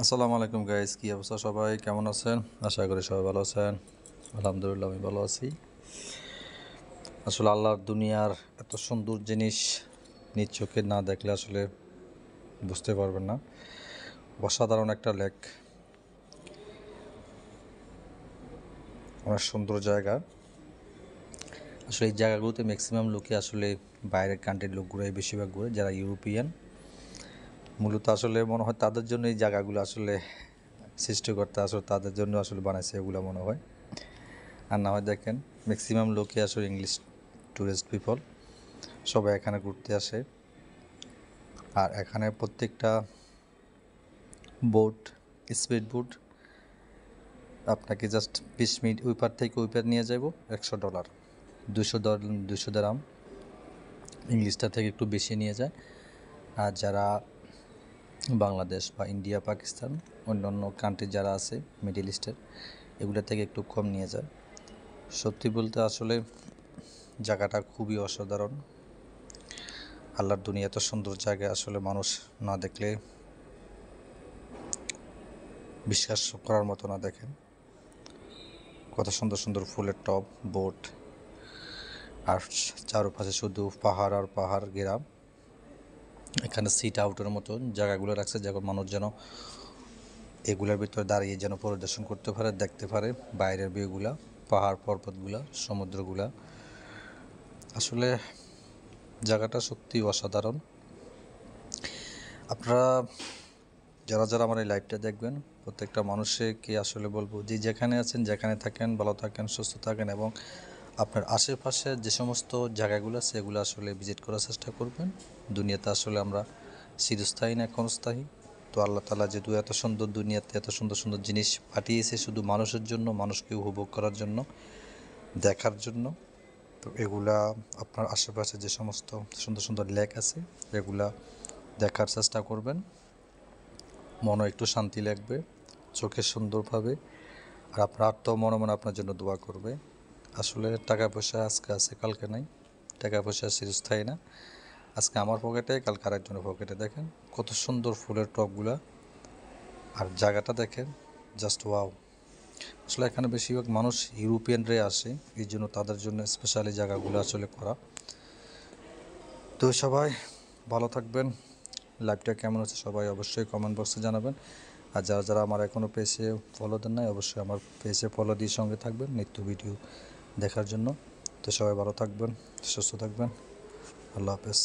আসসালামু আলাইকুম গাইস, কি অবস্থা? সবাই কেমন আছেন? আশা করি সবাই ভালো আছেন। আলহামদুলিল্লাহ আমি ভালো আছি। আসলে আল্লাহর দুনিয়ার এত সুন্দর জিনিস নিজ চোখে না দেখলে আসলে বুঝতে পারবেন না। অসাধারণ একটা লেক, অনেক সুন্দর জায়গা। আসলে এই জায়গাগুলোতে ম্যাক্সিমাম লোকে আসলে বাইরের কান্ট্রির লোকগুলোই বেশিরভাগ ঘুরে, যারা ইউরোপিয়ান। মূলত আসলে মনে হয় তাদের জন্য এই জায়গাগুলো আসলে সৃষ্টিকর্তা আসলে তাদের জন্য আসলে বানাইছে এগুলো মনে হয়। আর না হয় দেখেন, ম্যাক্সিমাম লোকে আসলে ইংলিশ ট্যুরিস্ট পিপল, সবাই এখানে ঘুরতে আসে। আর এখানে প্রত্যেকটা বোট, স্পিড বোট আপনাকে জাস্ট 20 মিনিট ওই পার থেকে ওই পার নিয়ে যাব। $100, 200 দারাম। ইংলিশটা থেকে একটু বেশি নিয়ে যায়। আর যারা বাংলাদেশ বা ইন্ডিয়া, পাকিস্তান, অন্যান্য কান্ট্রি যারা আছে মিডল ইস্টের, এগুলো থেকে একটু কম নিয়ে যায়। সত্যি বলতে আসলে জায়গাটা খুবই অসাধারণ। আল্লাহর দুনিয়া এত সুন্দর জায়গায় আসলে মানুষ না দেখলে বিশ্বাস করার মতো না। দেখেন কত সুন্দর সুন্দর ফুলের টব, বোট, আর চারপাশে শুধু পাহাড় আর পাহাড় ঘেরা। এখানে সিট আউটের মতো জায়গাগুলো রাখছে, যখন মানুষ যেন এগুলোর ভিতরে দাঁড়িয়ে যেন পরিদর্শন করতে পারে, দেখতে পারে বাইরের ভিউগুলা, পাহাড় পর্বতগুলা, সমুদ্রগুলা। আসলে জায়গাটা সত্যি অসাধারণ। আপনারা যারা যারা আমার এই লাইভটা দেখবেন, প্রত্যেকটা মানুষকে আসলে বলবো যে যেখানে আছেন, যেখানে থাকেন, ভালো থাকেন, সুস্থ থাকেন এবং আপনার আশেপাশের যে সমস্ত জায়গাগুলো আছে এগুলো আসলে ভিজিট করার চেষ্টা করবেন। দুনিয়াতে আসলে আমরা চিরস্থায়ী না ক্ষণস্থায়ী। তো আল্লাহ তাআলা যেহেতু এত সুন্দর দুনিয়াতে এত সুন্দর সুন্দর জিনিস পাঠিয়েছে শুধু মানুষের জন্য, মানুষকে উপভোগ করার জন্য, দেখার জন্য। তো এগুলা আপনার আশেপাশে যে সমস্ত সুন্দর সুন্দর লেক আছে এগুলা দেখার চেষ্টা করবেন। মনে একটু শান্তি লাগবে, চোখে সুন্দরভাবে। আর আপনার আত্মাও মনে মনে আপনার জন্য দোয়া করবে। আসলে টাকা পয়সা আজকে আছে কালকে নাই, টাকা পয়সা চিরস্থায়ী না। আজকে আমার পকেটে, কালকে আরেকজনের পকেটে। দেখেন কত সুন্দর ফুলের টবগুলা, আর জায়গাটা দেখেন, জাস্ট ওয়াও। আসলে এখানে বেশিরভাগ মানুষ ইউরোপিয়ানরাই আসে, এই জন্য তাদের জন্য স্পেশালি জায়গাগুলো আসলে করা। তো সবাই ভালো থাকবেন। লাইভটা কেমন হচ্ছে সবাই অবশ্যই কমেন্ট বক্সে জানাবেন। আর যারা যারা আমার এখনও পেজে ফলো দেন নাই, অবশ্যই আমার পেজে ফলো দিয়ে সঙ্গে থাকবেন নিত্য ভিডিও দেখার জন্য। তো সবাই ভালো থাকবেন, সুস্থ থাকবেন। আল্লাহ হাফেজ।